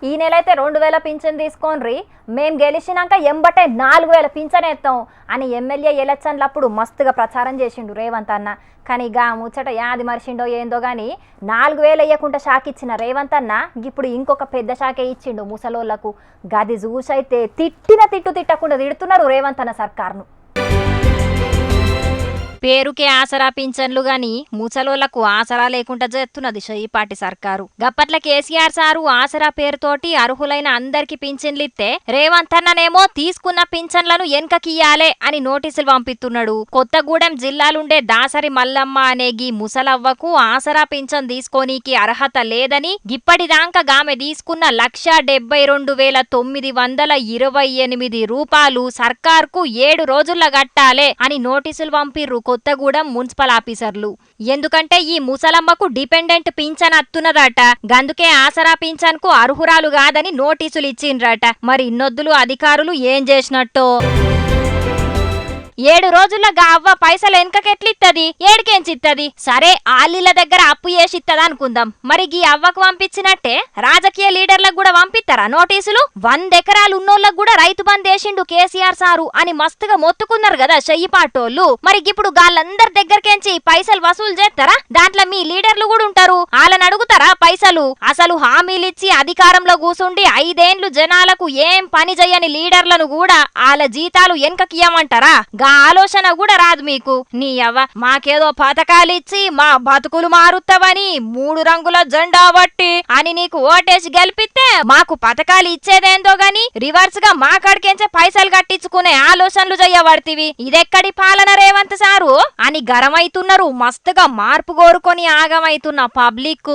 ఈ నెల అయితే 2000 పింఛన్ తీసుకోండి, మేము గెలిచినాక ఎంబటే 4000 పింఛన్ ఎత్తాం అని ఎమ్మెల్యే ఎలక్షన్లప్పుడు మస్తుగా ప్రచారం చేసిండు రేవంత్ అన్న. కానీ గా ముచ్చట యాది మర్చిండో ఏందో గాని 4000 ఇయ్యకుండా షాక్ ఇచ్చిన రేవంత్ అన్న ఇప్పుడు ఇంకొక పెద్ద షాకే ఇచ్చిండు ముసలోళ్లకు. గది చూసైతే తిట్టకుండా తిడుతున్నారు రేవంత్ అన్న సర్కార్ను. పేరుకే ఆసరా పింఛన్లు గాని ముసలోళ్లకు ఆసరా లేకుండా చేస్తున్నది షయ్యపాటి సర్కారు. గప్పట్ల కేసీఆర్ సారు ఆసరా పేరుతోటి అర్హులైన అందరికి పింఛన్లు ఇస్తే రేవంత్ అన్ననేమో తీసుకున్న పింఛన్లను ఎన్కకియ్యాలే అని నోటీసులు పంపిస్తున్నాడు. కొత్తగూడెం జిల్లాలుండే దాసరి మల్లమ్మ అనే గీ ముసలవ్వకు ఆసరా పింఛన్ తీసుకోనీకి అర్హత లేదని, గిప్పటిదాకా గామె తీసుకున్న 1,72,928 రూపాయలు సర్కార్కు 7 రోజుల్లో కట్టాలే అని నోటీసులు పంపిర్రు కొత్తగూడెం మున్సిపల్ ఆఫీసర్లు. ఎందుకంటే ఈ ముసలమ్మకు డిపెండెంట్ పింఛన్ అత్తున్నదట, గందుకే ఆసరా పింఛన్ కు అర్హురాలు కాదని నోటీసులు ఇచ్చిండ్రట. మరి ఇన్నొద్దులు అధికారులు ఏం చేసినట్టో. 7 రోజుల్లో గా అవ్వ పైసలు వెనకకెట్లిత్తది, ఏడికెంచిత్తది? సరే ఆళ్ళ దగ్గర అప్పు చేసిత్తది అనుకుందాం, మరి గీ అవ్వకు పంపించినట్టే రాజకీయ లీడర్లకు కూడా పంపిస్తారా నోటీసులు? 100 ఎకరాలు ఉన్నోళ్ళకు కూడా రైతు బంద్ వేసిండు కేసీఆర్ సారు అని మస్తుగా మొత్తుకున్నారు కదా షయ్యపాటోళ్ళు. మరి ఇప్పుడు గాళ్ళందరి దగ్గరకెంచి పైసలు వసూలు చేస్తారా? దాంట్లో మీ లీడర్లు కూడా ఉంటారు, వాళ్ళని అడుగుతారా పైసలు? అసలు హామీలిచ్చి అధికారంలో కూసుండి 5 ఏండ్లు జనాలకు ఏం పని చేయని లీడర్లను కూడా వాళ్ళ జీతాలు వెనకకియమంటారా? ఆలోచన కూడా రాదు మీకు. నీ అవ్వ మాకేదో పథకాలిచ్చి మా బతుకులు మారుతావని 3 రంగుల జెండా బట్టి అని నీకు ఓటేసి గెలిపిస్తే మాకు పథకాలు ఇచ్చేదేందో గాని రివర్స్ గా మా కాడికెంచే పైసలు కట్టించుకునే ఆలోచనలు చెయ్యబడితివి. ఇదెక్కడి పాలన రేవంత్ సారు అని గరమైతున్నారు. మస్తుగా మార్పు కోరుకొని ఆగమైతున్న పబ్లిక్.